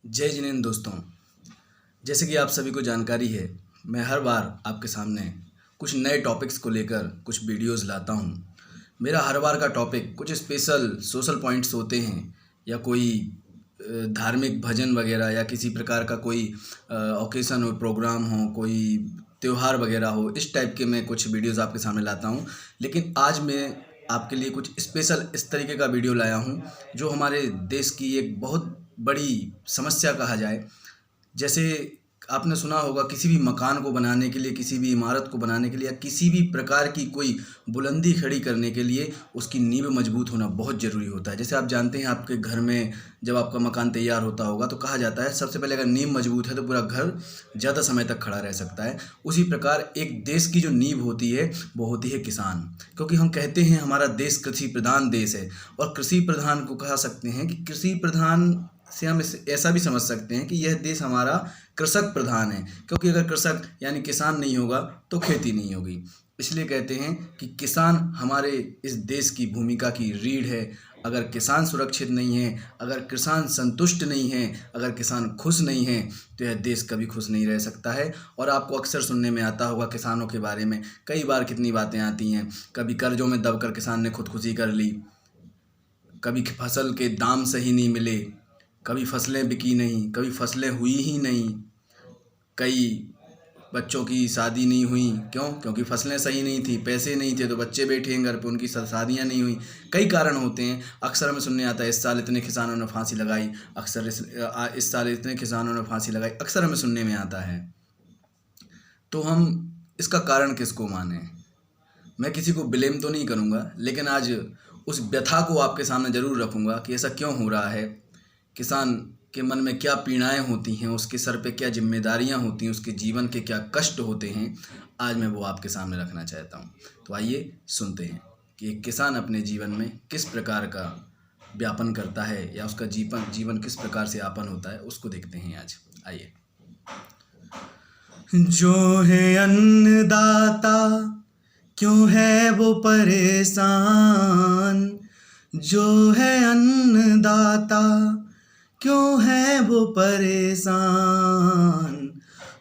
जय जिनेंद्र दोस्तों। जैसे कि आप सभी को जानकारी है, मैं हर बार आपके सामने कुछ नए टॉपिक्स को लेकर कुछ वीडियोस लाता हूँ। मेरा हर बार का टॉपिक कुछ स्पेशल सोशल पॉइंट्स होते हैं या कोई धार्मिक भजन वगैरह या किसी प्रकार का कोई ओकेशन हो, प्रोग्राम हो, कोई त्यौहार वगैरह हो, इस टाइप के मैं कुछ वीडियोस आपके सामने लाता हूँ। लेकिन आज मैं आपके लिए कुछ स्पेशल इस तरीके का वीडियो लाया हूँ जो हमारे देश की एक बहुत बड़ी समस्या कहा जाए। जैसे आपने सुना होगा, किसी भी मकान को बनाने के लिए, किसी भी इमारत को बनाने के लिए या किसी भी प्रकार की कोई बुलंदी खड़ी करने के लिए उसकी नींव मजबूत होना बहुत ज़रूरी होता है। जैसे आप जानते हैं, आपके घर में जब आपका मकान तैयार होता होगा तो कहा जाता है सबसे पहले अगर नींव मजबूत है तो पूरा घर ज़्यादा समय तक खड़ा रह सकता है। उसी प्रकार एक देश की जो नींव होती है वो होती है किसान। क्योंकि हम कहते हैं हमारा देश कृषि प्रधान देश है, और कृषि प्रधान को कह सकते हैं कि कृषि प्रधान से हम ऐसा भी समझ सकते हैं कि यह देश हमारा कृषक प्रधान है। क्योंकि अगर कृषक यानी किसान नहीं होगा तो खेती नहीं होगी। इसलिए कहते हैं कि किसान हमारे इस देश की भूमिका की रीढ़ है। अगर किसान सुरक्षित नहीं है, अगर किसान संतुष्ट नहीं है, अगर किसान खुश नहीं है तो यह देश कभी खुश नहीं रह सकता है। और आपको अक्सर सुनने में आता होगा किसानों के बारे में कई बार कितनी बातें आती हैं। कभी कर्जों में दबकर किसान ने खुदकुशी कर ली, कभी फसल के दाम सही नहीं मिले, कभी फसलें बिकी नहीं, कभी फसलें हुई ही नहीं, कई बच्चों की शादी नहीं हुई। क्यों? क्योंकि फसलें सही नहीं थी, पैसे नहीं थे तो बच्चे बैठे हैं घर पे, उनकी शादियाँ नहीं हुई। कई कारण होते हैं। अक्सर हमें सुनने आता है इस साल इतने किसानों ने फांसी लगाई, अक्सर इस साल इतने किसानों ने फांसी लगाई, अक्सर हमें सुनने में आता है। तो हम इसका कारण किसको माने? मैं किसी को ब्लेम तो नहीं करूँगा, लेकिन आज उस व्यथा को आपके सामने ज़रूर रखूँगा कि ऐसा क्यों हो रहा है। किसान के मन में क्या पीड़ाएँ होती हैं, उसके सर पे क्या जिम्मेदारियाँ होती हैं, उसके जीवन के क्या कष्ट होते हैं, आज मैं वो आपके सामने रखना चाहता हूँ। तो आइए सुनते हैं कि एक किसान अपने जीवन में किस प्रकार का व्यापन करता है या उसका जीवन किस प्रकार से यापन होता है, उसको देखते हैं आज। आइए। जो है अन्नदाता क्यों है वो परेशान, जो है अन्नदाता क्यों है वो परेशान,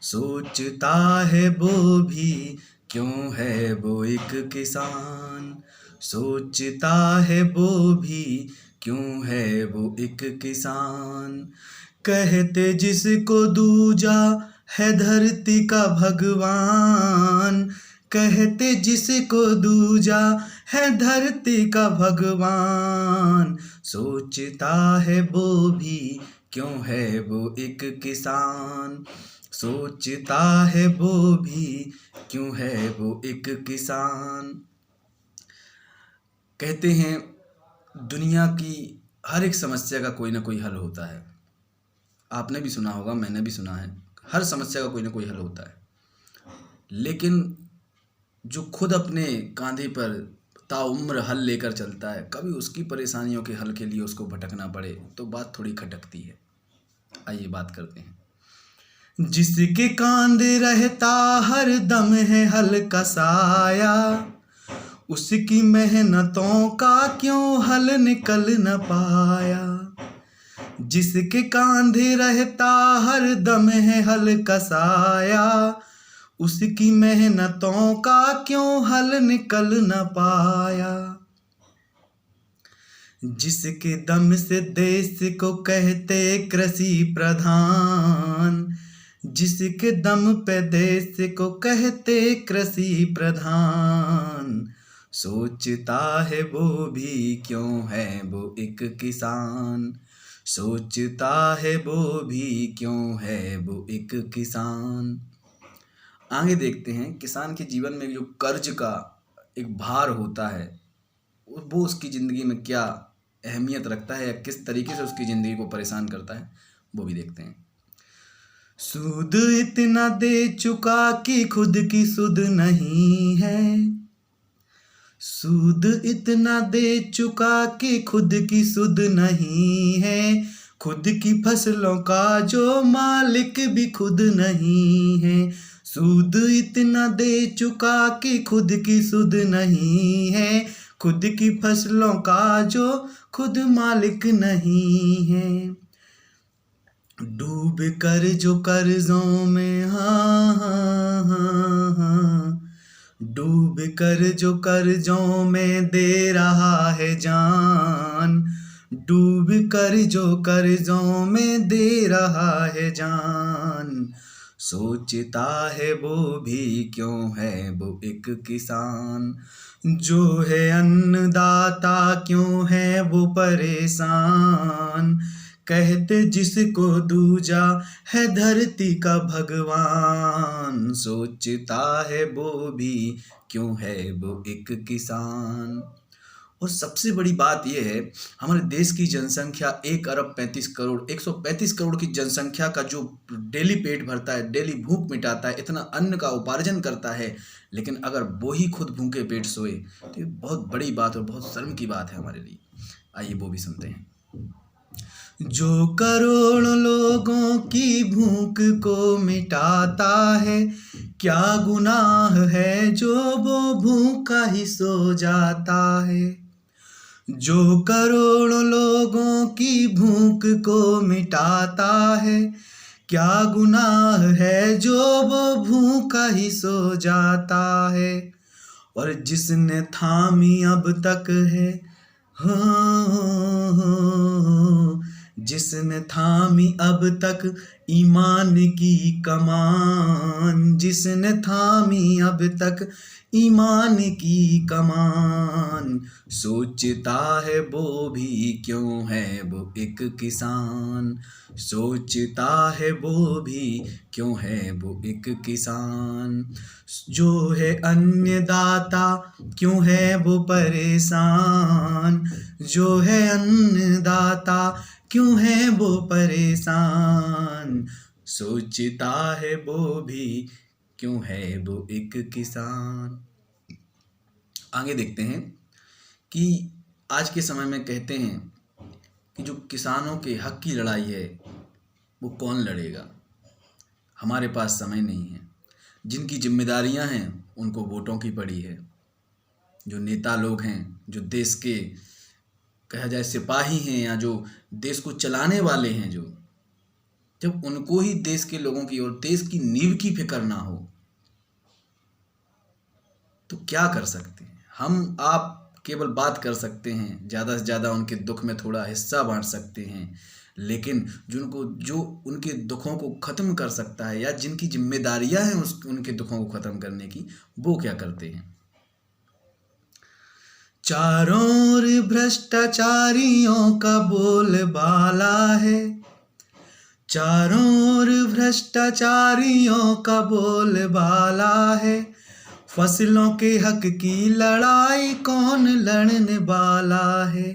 सोचता है वो भी क्यों है वो एक किसान, सोचता है वो भी क्यों है वो एक किसान। कहते जिसको दूजा है धरती का भगवान, कहते जिसको दूजा है धरती का भगवान, सोचता है वो भी क्यों है वो एक किसान, सोचता है वो भी क्यों है वो एक किसान। कहते हैं दुनिया की हर एक समस्या का कोई ना कोई हल होता है। आपने भी सुना होगा, मैंने भी सुना है, हर समस्या का कोई ना कोई हल होता है। लेकिन जो खुद अपने कांधे पर ताउम्र हल लेकर चलता है, कभी उसकी परेशानियों के हल के लिए उसको भटकना पड़े तो बात थोड़ी खटकती है। आइए बात करते हैं। जिसके कांधे रहता हर दम है हल्का साया, उसकी मेहनतों का क्यों हल निकल न पाया। जिसके कांधे रहता हर दम है हल्का साया, उसकी मेहनतों का क्यों हल निकल न पाया। जिसके दम से देश को कहते कृषि प्रधान, जिसके दम पे देश को कहते कृषि प्रधान, सोचता है वो भी क्यों है वो एक किसान, सोचता है वो भी क्यों है वो एक किसान। आगे देखते हैं किसान के जीवन में जो कर्ज का एक भार होता है वो उसकी ज़िंदगी में क्या अहमियत रखता है या किस तरीके से उसकी ज़िंदगी को परेशान करता है, वो भी देखते हैं। सूद इतना दे चुका कि खुद की सुध नहीं है, सूद इतना दे चुका कि खुद की सुध नहीं है, खुद की फसलों का जो मालिक भी खुद नहीं है। सूद इतना दे चुका कि खुद की सुध नहीं है, खुद की फसलों का जो खुद मालिक नहीं है। डूब कर जो कर्जों में, हाँ हाँ हाँ हाँ, डूब कर जो कर्जों में दे रहा है जान, डूब कर जो कर्जों में दे रहा है जान, सोचता है वो भी क्यों है वो एक किसान, जो है अन्नदाता क्यों है वो परेशान, कहते जिसको दूजा है धरती का भगवान, सोचता है वो भी क्यों है वो एक किसान। और सबसे बड़ी बात यह है, हमारे देश की जनसंख्या 1 अरब 35 करोड़, 135 करोड़ की जनसंख्या का जो डेली पेट भरता है, डेली भूख मिटाता है, इतना अन्न का उपार्जन करता है, लेकिन अगर वो ही खुद भूखे पेट सोए तो ये बहुत बड़ी बात और बहुत शर्म की बात है हमारे लिए। आइए वो भी सुनते हैं। जो करोड़ों लोगों की भूख को मिटाता है, क्या गुनाह है जो वो भूखा ही सो जाता है, जो करोड़ों लोगों की भूख को मिटाता है, क्या गुनाह है जो वो भूखा ही सो जाता है, और जिसने थामी अब तक है, हाँ, जिसने थामी अब तक ईमान की कमान, जिसने थामी अब तक ईमान की कमान, सोचता है वो भी क्यों है वो एक किसान, सोचता है वो भी क्यों है वो एक किसान, जो है अन्नदाता क्यों है वो परेशान, जो है अन्नदाता क्यों है वो परेशान, सोचता है वो भी क्यों है वो एक किसान। आगे देखते हैं कि आज के समय में कहते हैं कि जो किसानों के हक की लड़ाई है वो कौन लड़ेगा, हमारे पास समय नहीं है, जिनकी जिम्मेदारियां हैं उनको वोटों की पड़ी है, जो नेता लोग हैं, जो देश के कहा जाए सिपाही हैं या जो देश को चलाने वाले हैं, जो जब उनको ही देश के लोगों की और देश की नींव की फिक्र ना हो तो क्या कर सकते हैं हम। आप केवल बात कर सकते हैं, ज़्यादा से ज़्यादा उनके दुख में थोड़ा हिस्सा बांट सकते हैं, लेकिन जो उनके दुखों को ख़त्म कर सकता है या जिनकी जिम्मेदारियां हैं उनके दुखों को ख़त्म करने की, वो क्या करते हैं। चारों ओर भ्रष्टाचारियों का बोलबाला है, चारों ओर भ्रष्टाचारियों का बोलबाला है, फसलों के हक की लड़ाई कौन लड़ने वाला है,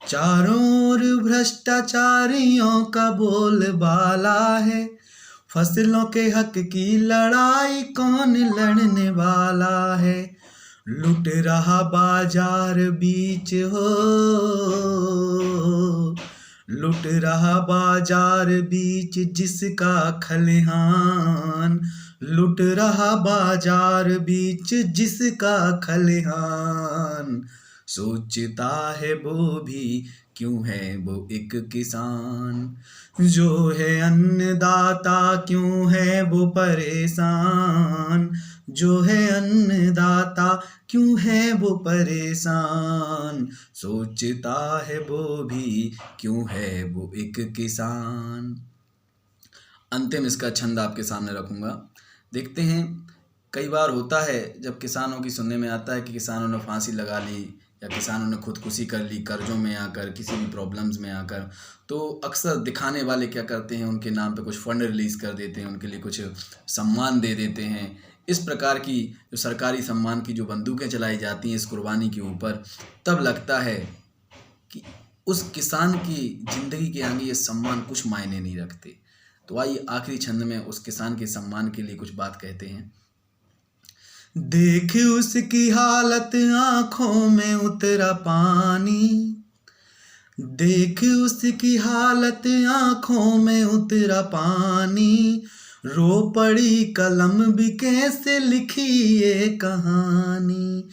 चारों ओर भ्रष्टाचारियों का बोलबाला है, फसलों के हक की लड़ाई कौन लड़ने वाला है, लुट रहा बाजार बीच हो, लुट रहा बाजार बीच जिसका खलिहान, लुट रहा बाजार बीच जिसका खलिहान, सोचता है वो भी क्यों है वो एक किसान, जो है अन्नदाता क्यों है वो परेशान, जो है अन्नदाता क्यों है वो परेशान, सोचता है वो भी क्यों है वो एक किसान। अंतिम इसका छंद आपके सामने रखूंगा। देखते हैं, कई बार होता है जब किसानों की सुनने में आता है कि किसानों ने फांसी लगा ली या किसानों ने खुदकुशी कर ली कर्जों में आकर, किसी भी प्रॉब्लम्स में आकर, तो अक्सर दिखाने वाले क्या करते हैं, उनके नाम पे कुछ फंड रिलीज़ कर देते हैं, उनके लिए कुछ सम्मान दे देते हैं। इस प्रकार की जो सरकारी सम्मान की जो बंदूकें चलाई जाती हैं इस कुर्बानी के ऊपर, तब लगता है कि उस किसान की ज़िंदगी के आगे ये सम्मान कुछ मायने नहीं रखते। तो आइए आखिरी छंद में उस किसान के सम्मान के लिए कुछ बात कहते हैं। देख उसकी हालत आंखों में उतरा पानी, देख उसकी हालत आंखों में उतरा पानी, रो पड़ी कलम भी कैसे लिखी ये कहानी,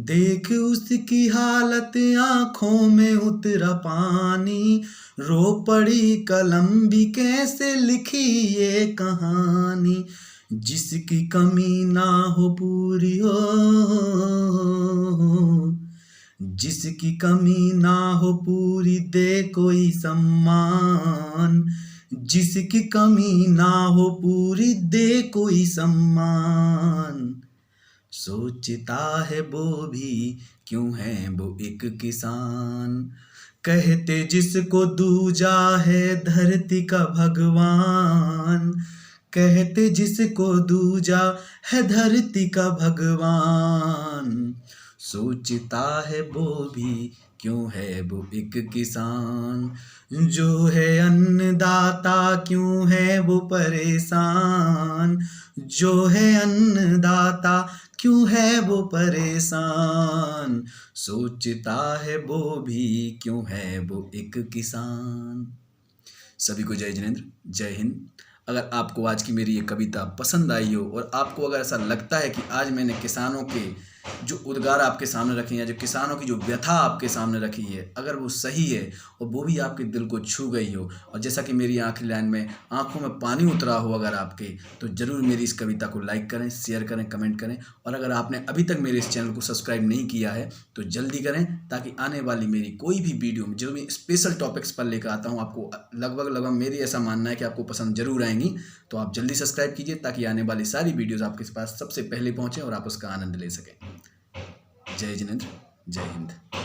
देख उसकी हालत आंखों में उतरा पानी, रो पड़ी कलम भी कैसे लिखी ये कहानी, जिसकी कमी ना हो पूरी हो, जिसकी कमी ना हो पूरी दे कोई सम्मान, जिसकी कमी ना हो पूरी दे कोई सम्मान। सोचता है वो भी क्यों है वो एक किसान, कहते जिसको दूजा है धरती का भगवान, कहते जिसको दूजा है धरती का भगवान। सोचता है वो भी क्यों है वो एक किसान, जो है अन्नदाता क्यों है वो परेशान, जो है अन्नदाता क्यों है वो परेशान। सोचता है वो भी क्यों है वो एक किसान। सभी को जय जिनेंद्र, जय हिंद। अगर आपको आज की मेरी ये कविता पसंद आई हो और आपको अगर ऐसा लगता है कि आज मैंने किसानों के जो उद्गार आपके सामने रखे हैं, जो किसानों की जो व्यथा आपके सामने रखी है, अगर वो सही है और वो भी आपके दिल को छू गई हो, और जैसा कि मेरी आखिरी लाइन में आंखों में पानी उतरा हो अगर आपके, तो ज़रूर मेरी इस कविता को लाइक करें, शेयर करें, कमेंट करें। और अगर आपने अभी तक मेरे इस चैनल को सब्सक्राइब नहीं किया है तो जल्दी करें, ताकि आने वाली मेरी कोई भी वीडियो में जो मैं स्पेशल टॉपिक्स पर लेकर आता हूँ, आपको लगभग मेरी ऐसा मानना है कि आपको पसंद जरूर आएंगी। तो आप जल्दी सब्सक्राइब कीजिए ताकि आने वाली सारी वीडियोज़ आपके पास सबसे पहले पहुँचें और आप उसका आनंद ले सकें। जय जिनेंद्र, जय हिंद।